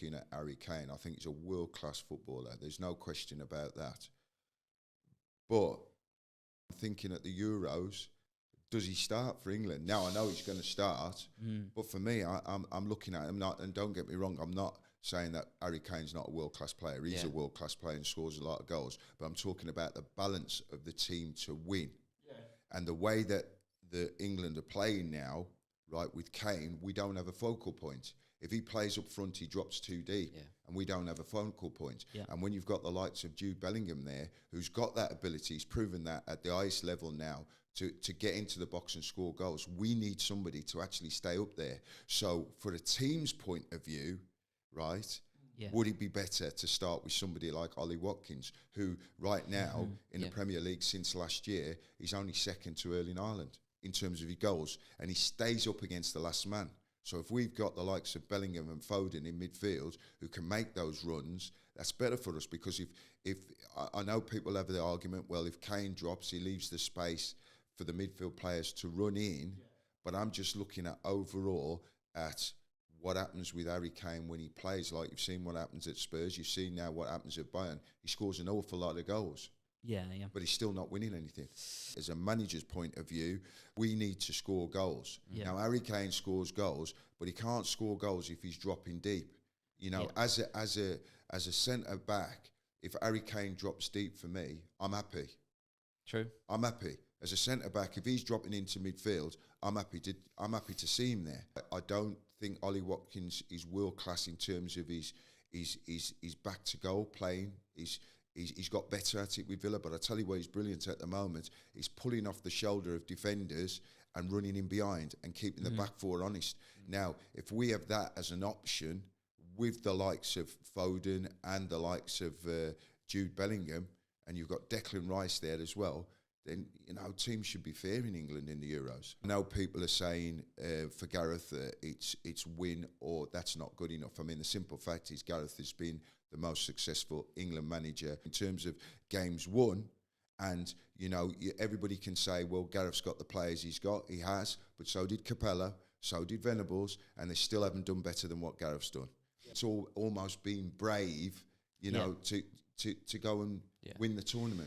looking at Harry Kane, I think he's a world-class footballer. There's no question about that. But I'm thinking at the Euros, does he start for England? Now, I know he's going to start, but for me, I'm looking at him, and don't get me wrong, I'm not saying that Harry Kane's not a world-class player. He's a world-class player and scores a lot of goals, but I'm talking about the balance of the team to win. Yeah. And the way that the England are playing now, right, with Kane, we don't have a focal point. If he plays up front, he drops too deep, and we don't have a focal point. Yeah. And when you've got the likes of Jude Bellingham there, who's got that ability, he's proven that at the highest level now, to get into the box and score goals, we need somebody to actually stay up there. So for a team's point of view, right, would it be better to start with somebody like Ollie Watkins, who right now in the Premier League since last year, he's only second to Erling Haaland in terms of his goals, and he stays up against the last man. So if we've got the likes of Bellingham and Foden in midfield who can make those runs, that's better for us, because if I know people have the argument, well, if Kane drops, he leaves the space for the midfield players to run in, but I'm just looking at overall at what happens with Harry Kane when he plays. Like, you've seen what happens at Spurs, you've seen now what happens at Bayern. He scores an awful lot of goals. Yeah. But he's still not winning anything. As a manager's point of view, we need to score goals. Yeah. Now, Harry Kane scores goals, but he can't score goals if he's dropping deep. You know, as a centre back, if Harry Kane drops deep for me, I'm happy. True. I'm happy. As a centre back, if he's dropping into midfield, I'm happy to see him there. I don't think Ollie Watkins is world class in terms of his back to goal playing. He's got better at it with Villa, but I tell you what, he's brilliant at the moment. He's pulling off the shoulder of defenders and running in behind and keeping the back four honest. Now, if we have that as an option with the likes of Foden and the likes of Jude Bellingham, and you've got Declan Rice there as well, then, you know, teams should be fair in England in the Euros. I know people are saying for Gareth it's win or that's not good enough. I mean, the simple fact is Gareth has been the most successful England manager in terms of games won. And, you know, everybody can say, well, Gareth's got the players he has, but so did Capella, so did Venables, and they still haven't done better than what Gareth's done. It's almost been brave, you know, to go and win the tournament.